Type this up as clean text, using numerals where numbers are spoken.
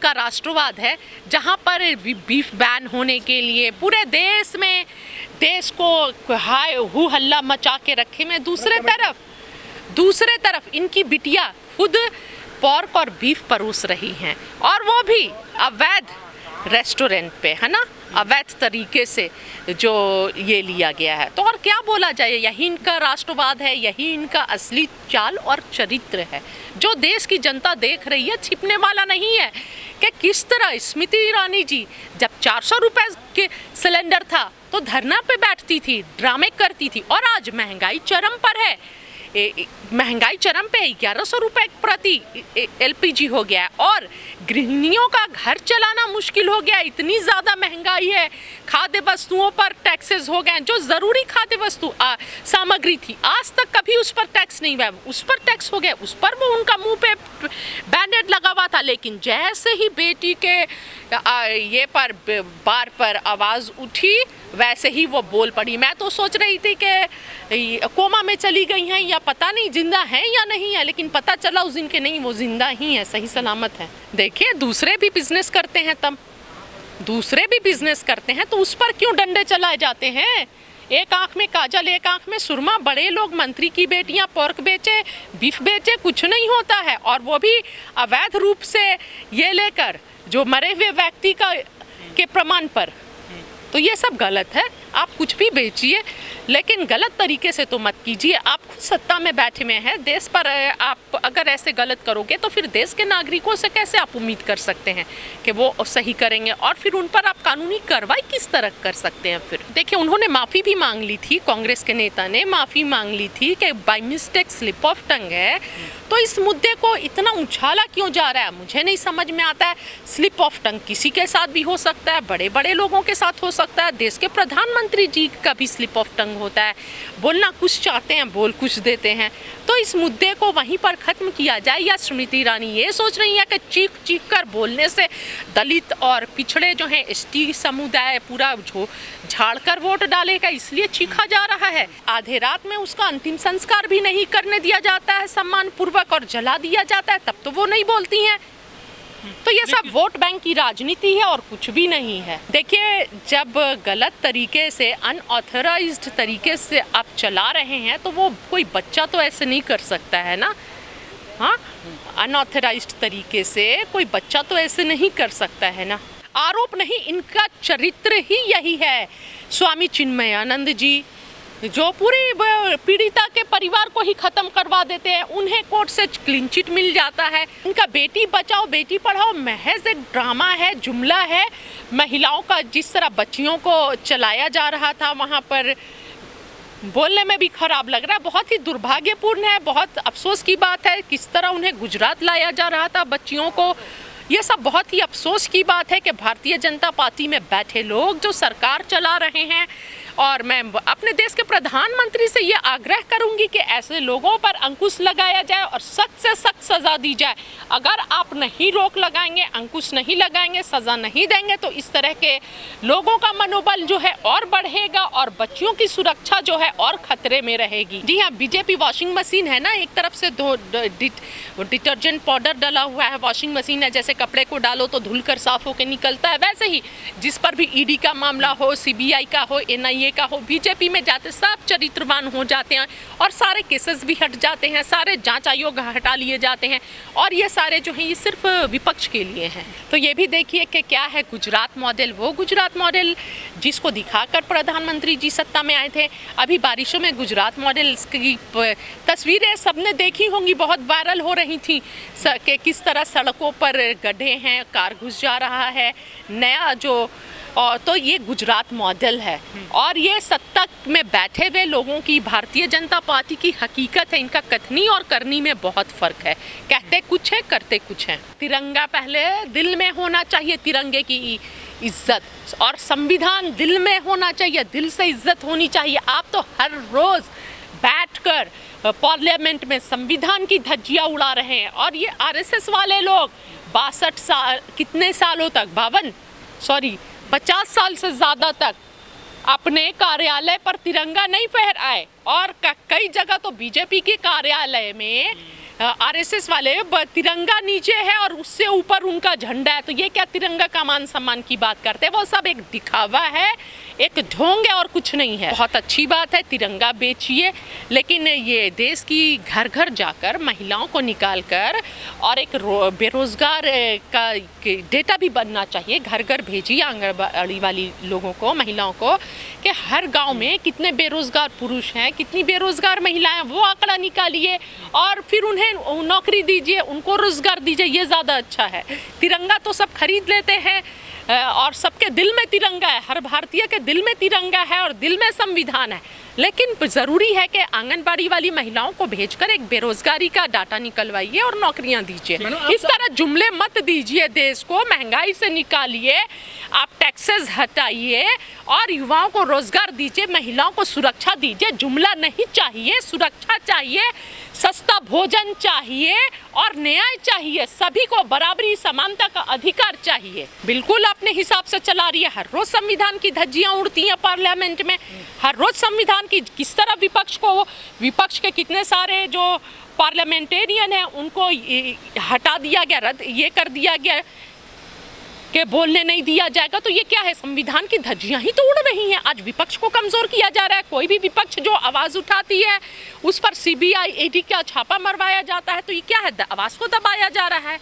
इनका राष्ट्रवाद है, जहां पर बीफ बैन होने के लिए पूरे देश में देश को हाय हू हल्ला मचा के रखे में, दूसरे तरफ इनकी बिटिया खुद पोर्क और बीफ परोस रही हैं, और वो भी अवैध रेस्टोरेंट पे, है ना, अवैध तरीके से जो ये लिया गया है। तो और क्या बोला जाए, यही इनका राष्ट्रवाद है, यही इनका असली चाल और चरित्र है जो देश की जनता देख रही है, छिपने वाला नहीं है। कि किस तरह स्मृति ईरानी जी जब 400 रुपए के सिलेंडर था तो धरना पे बैठती थी, ड्रामे करती थी, और आज महंगाई चरम पर है, महंगाई चरम पे 1100 रुपए प्रति एलपीजी हो गया है, और गृहिणियों का घर चलाना मुश्किल हो गया, इतनी ज़्यादा महंगाई है। खाद्य वस्तुओं पर टैक्सेस हो गए, जो ज़रूरी खाद्य वस्तु सामग्री थी आज तक कभी उस पर टैक्स नहीं हुआ, उस पर टैक्स हो गया, उस पर वो उनका मुंह पे बैंडेड लगा हुआ था। लेकिन जैसे ही बेटी के ये पर बार पर आवाज़ उठी वैसे ही वो बोल पड़ी। मैं तो सोच रही थी कि कोमा में चली गई हैं या पता नहीं जिंदा है या नहीं है, लेकिन पता चला उस दिन के नहीं, वो जिंदा ही है, सही सलामत है। देखिए दूसरे भी बिजनेस करते हैं, तो उस पर क्यों डंडे चलाए जाते हैं? एक आंख में काजल एक आंख में सुरमा, बड़े लोग मंत्री की बेटियां पोर्क बेचे, बीफ बेचे, कुछ नहीं होता है, और वो भी अवैध रूप से ये लेकर जो मरे हुए व्यक्ति के प्रमाण पर। तो ये सब गलत है। आप कुछ भी बेचिए लेकिन गलत तरीके से तो मत कीजिए। आप खुद सत्ता में बैठे हुए हैं देश पर, आप अगर ऐसे गलत करोगे तो फिर देश के नागरिकों से कैसे आप उम्मीद कर सकते हैं कि वो सही करेंगे, और फिर उन पर आप कानूनी कार्रवाई किस तरह कर सकते हैं? फिर देखिए उन्होंने माफ़ी भी मांग ली थी, कांग्रेस के नेता ने माफ़ी मांग ली थी कि by mistake slip of tongue है। तो इस मुद्दे को इतना उछाला क्यों जा रहा है, मुझे नहीं समझ में आता है। स्लिप ऑफ टंग किसी के साथ भी हो सकता है, बड़े बड़े लोगों के साथ हो सकता है, देश के प्रधानमंत्री जी का भी स्लिप ऑफ टंग होता है। बोलना कुछ चाहते हैं, बोल कुछ देते हैं। तो इस मुद्दे को वहीं पर खत्म किया जाए, या स्मृति ईरानी ये सोच रही है कि चीख चीख कर बोलने से दलित और पिछड़े जो हैं एसटी समुदाय पूरा झाड़ कर वोट डालेगा, इसलिए चीखा जा रहा है? आधे रात में उसका अंतिम संस्कार भी नहीं करने दिया जाता है सम्मान पूर्वक, और जला दिया जाता है, तब तो वो नहीं बोलती हैं। तो ये सब वोट बैंक की राजनीति है और कुछ भी नहीं है। देखिए जब गलत तरीके से अनऑथराइज्ड तरीके से आप चला रहे हैं तो वो कोई बच्चा तो ऐसे नहीं कर सकता है ना। हाँ, अनऑथराइज्ड तरीके से कोई बच्चा तो ऐसे नहीं कर सकता है ना। आरोप नहीं, इनका चरित्र ही यही है। स्वामी चिन्मयानंद जी जो पूरी पीड़िता के परिवार को ही खत्म करवा देते हैं, उन्हें कोर्ट से क्लीन चिट मिल जाता है। इनका बेटी बचाओ बेटी पढ़ाओ महज एक ड्रामा है, जुमला है। महिलाओं का जिस तरह बच्चियों को चलाया जा रहा था वहाँ पर बोलने में भी खराब लग रहा है, बहुत ही दुर्भाग्यपूर्ण है, बहुत अफसोस की बात है। किस तरह उन्हें गुजरात लाया जा रहा था बच्चियों को, ये सब बहुत ही अफसोस की बात है कि भारतीय जनता पार्टी में बैठे लोग जो सरकार चला रहे हैं, और मैं अपने देश के प्रधानमंत्री से ये आग्रह करूंगी कि ऐसे लोगों पर अंकुश लगाया जाए और सख्त से सख्त सज़ा दी जाए। अगर आप नहीं रोक लगाएंगे, अंकुश नहीं लगाएंगे, सज़ा नहीं देंगे तो इस तरह के लोगों का मनोबल जो है और बढ़ेगा और बच्चियों की सुरक्षा जो है और खतरे में रहेगी। जी हाँ, बीजेपी वॉशिंग मशीन है ना, एक तरफ से दो डिटर्जेंट पाउडर डाला हुआ है, वॉशिंग मशीन है, जैसे कपड़े को डालो तो धुलकर साफ होकर निकलता है, वैसे ही जिस पर भी ईडी का मामला हो, सीबीआई का हो, एनआईए का हो, बीजेपी में जाते सब चरित्रवान हो जाते हैं और सारे केसेस भी हट जाते हैं, सारे जांच आयोग हटा लिए जाते हैं, और ये सारे जो हैं ये सिर्फ विपक्ष के लिए हैं। तो ये भी देखिए कि क्या है गुजरात मॉडल, वो गुजरात मॉडल जिसको दिखाकर प्रधानमंत्री जी सत्ता में आए थे। अभी बारिशों में गुजरात मॉडल की तस्वीरें सबने देखी होंगी, बहुत वायरल हो रही थी कि किस तरह सड़कों पर गड्ढे हैं, कार घुस जा रहा है, नया जो तो ये गुजरात मॉडल है। और ये सत्ता में बैठे हुए लोगों की, भारतीय जनता पार्टी की हकीकत है। इनका कथनी और करनी में बहुत फर्क है, कहते कुछ है करते कुछ है। तिरंगा पहले दिल में होना चाहिए, तिरंगे की इज्जत, और संविधान दिल में होना चाहिए, दिल से इज्जत होनी चाहिए। आप तो हर रोज बैठकर पार्लियामेंट में संविधान की धज्जियां उड़ा रहे हैं, और ये आरएसएस वाले लोग 62 साल, कितने सालों तक 50 साल से ज़्यादा तक अपने कार्यालय पर तिरंगा नहीं फहराए, और कई जगह तो बीजेपी के कार्यालय में आरएसएस वाले तिरंगा नीचे है और उससे ऊपर उनका झंडा है, तो ये क्या तिरंगा का मान सम्मान की बात करते हैं? वो सब एक दिखावा है, एक ढोंग है और कुछ नहीं है। बहुत अच्छी बात है, तिरंगा बेचिए, लेकिन ये देश की घर घर जाकर महिलाओं को निकाल कर और एक बेरोजगार का डेटा भी बनना चाहिए। घर घर भेजिए आंगनबाड़ी वाली लोगों को, महिलाओं को, कि हर गांव में कितने बेरोजगार पुरुष हैं, कितनी बेरोजगार महिलाएं, वो आंकड़ा निकालिए और फिर उन्हें नौकरी दीजिए, उनको रोजगार दीजिए। ये ज़्यादा अच्छा है। तिरंगा तो सब खरीद लेते हैं और सबके दिल में तिरंगा है, हर भारतीय के दिल में तिरंगा है और दिल में संविधान है, लेकिन ज़रूरी है कि आंगनबाड़ी वाली महिलाओं को भेजकर एक बेरोजगारी का डाटा निकलवाइए और नौकरियां दीजिए। इस तरह जुमले मत दीजिए, देश को महंगाई से निकालिए, आप टैक्सेस हटाइए और युवाओं को रोजगार दीजिए, महिलाओं को सुरक्षा दीजिए। जुमला नहीं चाहिए, सुरक्षा चाहिए, सस्ता भोजन चाहिए और न्याय चाहिए। सभी को बराबरी, समानता का अधिकार चाहिए। बिल्कुल अपने हिसाब से चला रही है, हर रोज संविधान की धज्जियां उड़ती हैं पार्लियामेंट में, हर रोज संविधान की किस तरह विपक्ष के कितने सारे जो पार्लियामेंटेरियन हैं उनको हटा दिया गया, रद्द ये कर दिया गया कि बोलने नहीं दिया जाएगा। तो ये क्या है? संविधान की धज्जियां ही तो उड़ रही हैं। आज विपक्ष को कमजोर किया जा रहा है। कोई भी विपक्ष जो आवाज उठाती है उस पर सीबीआई, ईडी का छापा मरवाया जाता है। तो ये क्या है? आवाज को दबाया जा रहा है।